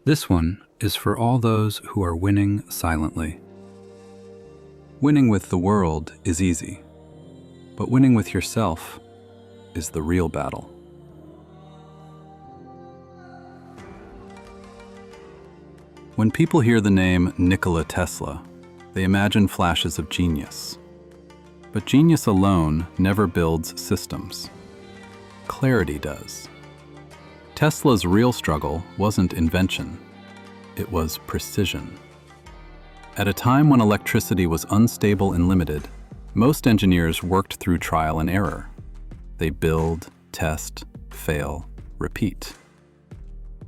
This one is for all those who are winning silently. Winning with the world is easy, but winning with yourself is the real battle. When people hear the name Nikola Tesla, they imagine flashes of genius. But genius alone never builds systems. Clarity does. Tesla's real struggle wasn't invention, it was precision. At a time when electricity was unstable and limited, most engineers worked through trial and error. They build, test, fail, repeat.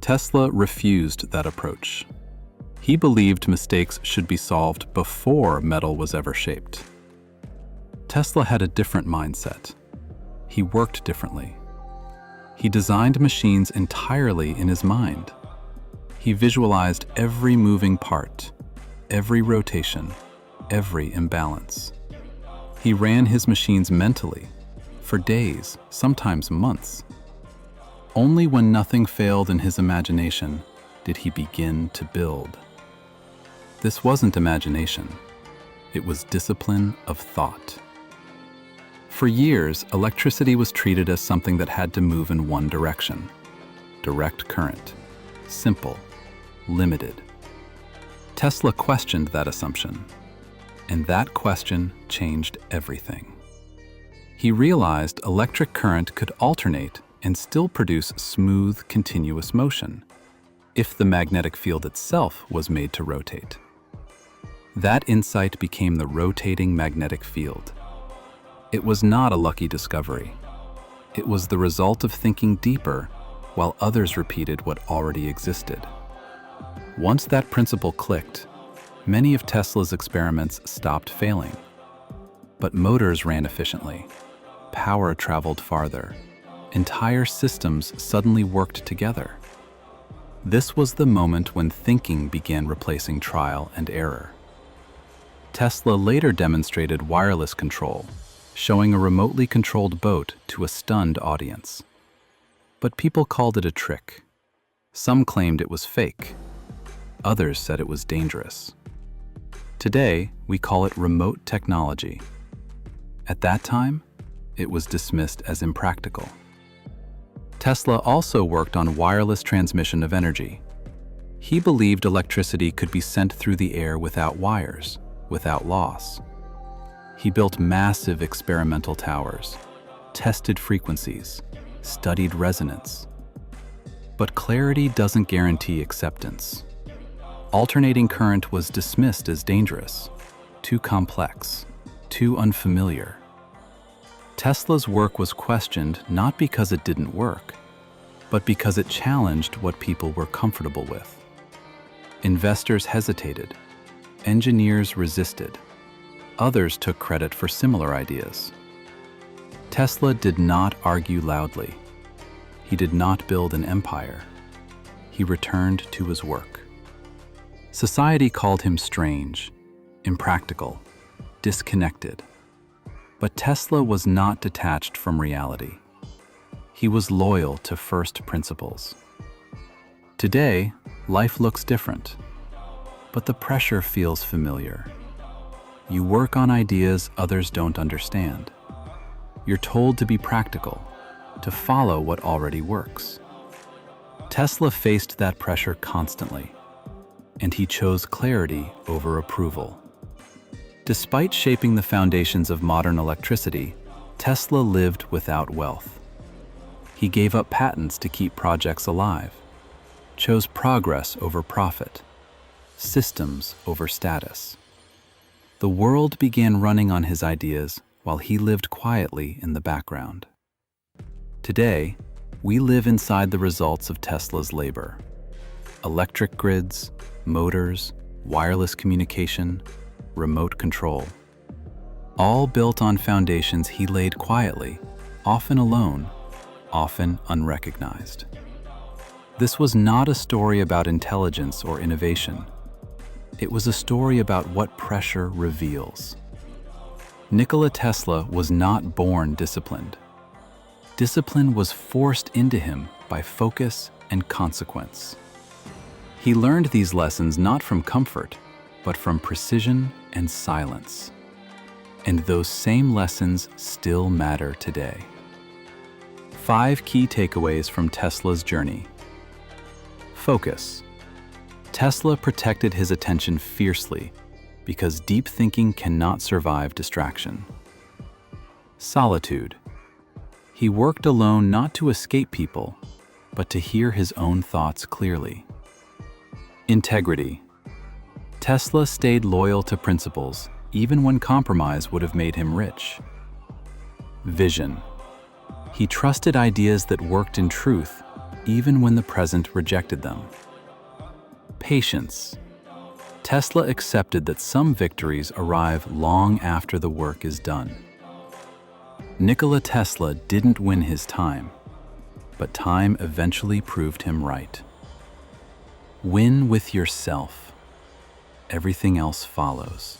Tesla refused that approach. He believed mistakes should be solved before metal was ever shaped. Tesla had a different mindset. He worked differently. He designed machines entirely in his mind. He visualized every moving part, every rotation, every imbalance. He ran his machines mentally, for days, sometimes months. Only when nothing failed in his imagination did he begin to build. This wasn't imagination. It was discipline of thought. For years, electricity was treated as something that had to move in one direction. Direct current. Simple. Limited. Tesla questioned that assumption, and that question changed everything. He realized electric current could alternate and still produce smooth, continuous motion, if the magnetic field itself was made to rotate. That insight became the rotating magnetic field. It was not a lucky discovery. It was the result of thinking deeper while others repeated what already existed. Once that principle clicked, many of Tesla's experiments stopped failing. But motors ran efficiently. Power traveled farther. Entire systems suddenly worked together. This was the moment when thinking began replacing trial and error. Tesla later demonstrated wireless control, showing a remotely controlled boat to a stunned audience. But people called it a trick. Some claimed it was fake. Others said it was dangerous. Today, we call it remote technology. At that time, it was dismissed as impractical. Tesla also worked on wireless transmission of energy. He believed electricity could be sent through the air without wires, without loss. He built massive experimental towers, tested frequencies, studied resonance. But clarity doesn't guarantee acceptance. Alternating current was dismissed as dangerous, too complex, too unfamiliar. Tesla's work was questioned not because it didn't work, but because it challenged what people were comfortable with. Investors hesitated. Engineers resisted. Others took credit for similar ideas. Tesla did not argue loudly. He did not build an empire. He returned to his work. Society called him strange, impractical, disconnected. But Tesla was not detached from reality. He was loyal to first principles. Today, life looks different, but the pressure feels familiar. You work on ideas others don't understand. You're told to be practical, to follow what already works. Tesla faced that pressure constantly, and he chose clarity over approval. Despite shaping the foundations of modern electricity, Tesla lived without wealth. He gave up patents to keep projects alive, chose progress over profit, systems over status. The world began running on his ideas while he lived quietly in the background. Today, we live inside the results of Tesla's labor. Electric grids, motors, wireless communication, remote control. All built on foundations he laid quietly, often alone, often unrecognized. This was not a story about intelligence or innovation. It was a story about what pressure reveals. Nikola Tesla was not born disciplined. Discipline was forced into him by focus and consequence. He learned these lessons not from comfort, but from precision and silence. And those same lessons still matter today. 5 key takeaways from Tesla's journey. Focus. Tesla protected his attention fiercely because deep thinking cannot survive distraction. Solitude. He worked alone not to escape people, but to hear his own thoughts clearly. Integrity. Tesla stayed loyal to principles even when compromise would have made him rich. Vision. He trusted ideas that worked in truth even when the present rejected them. Patience. Tesla accepted that some victories arrive long after the work is done. Nikola Tesla didn't win his time, but time eventually proved him right. Win with yourself. Everything else follows.